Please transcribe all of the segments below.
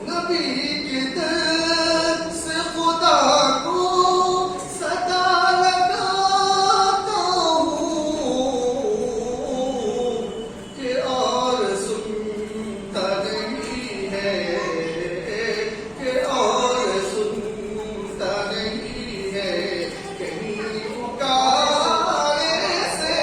नबी के दर से खुदा को सदा लगाता हूँ कि और सुनता नहीं है, कि और सुनता नहीं है कहीं पुकारे से।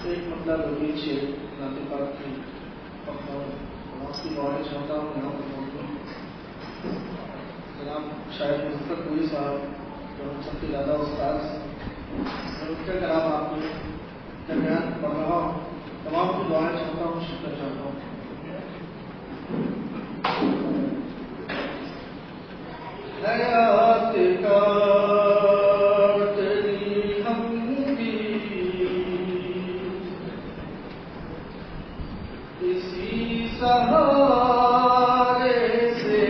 एक मतलब बगीच है नातेपात की की नॉलेज होता हूँ यहाँ पर जनाब शायद मुफ्त पूरी साहब जो हम सबके ज़्यादा उस्ताद उनके कलाम आपके दरमियान पढ़ रहा हूँ, तमाम की दुआएं चाहता हूँ, शुक्र चाहता हूँ। हयात काटनी हम भी इसी सहारे से,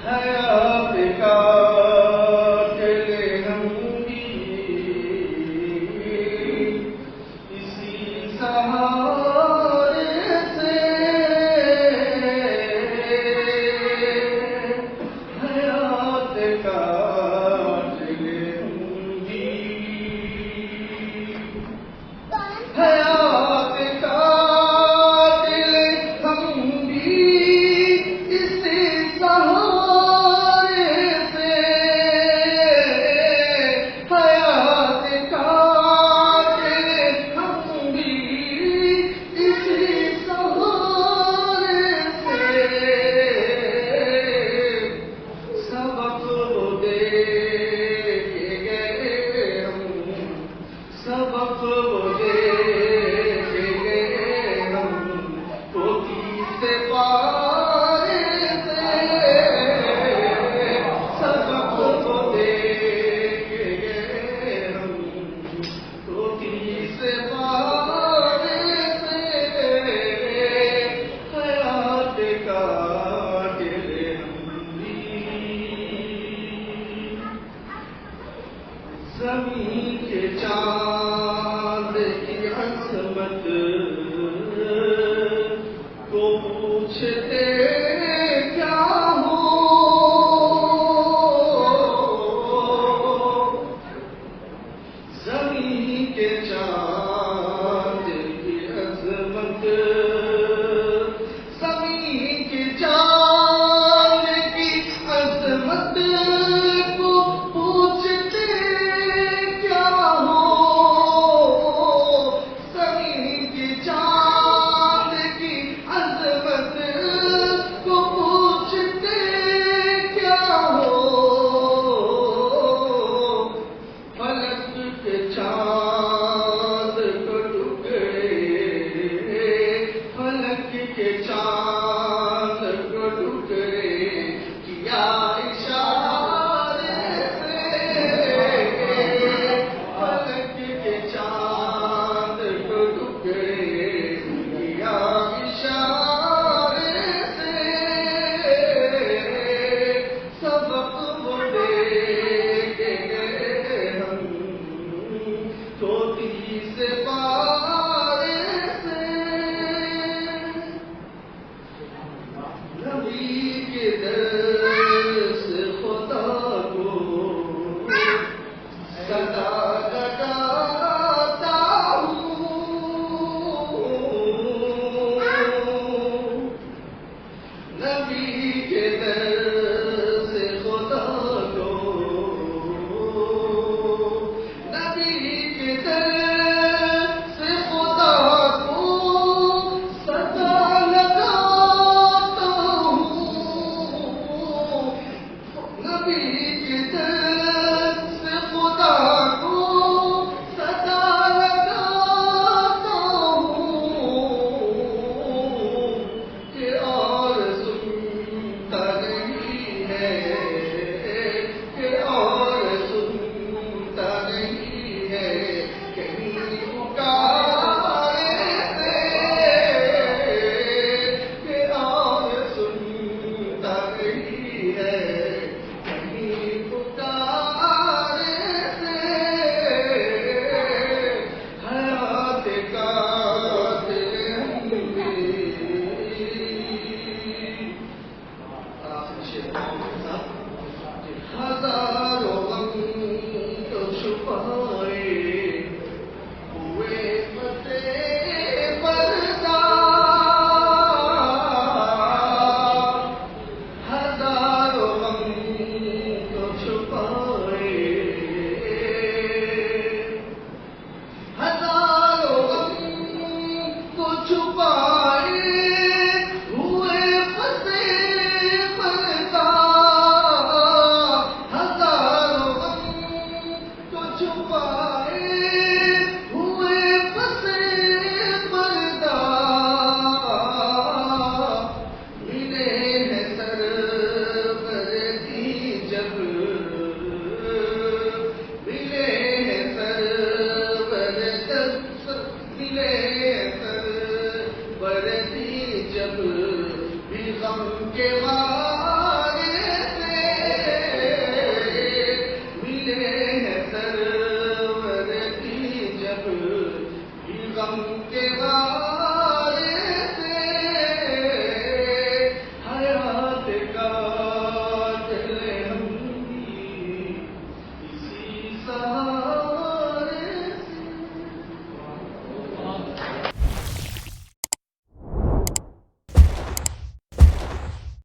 हयात काटने हम भी इसी सहारे से, हयात काटने हम भी, हयात काटने हम भी इसी सहारे से, हयात काटने हम भी इसी सहारे से। सबक वो दे के गए हम, सबक वो दे के गए हम कोठी से पारे से, सबक वो दे के गए हम कोठी से पारे से, हयात काटने हम भी ज़मीं के चाँद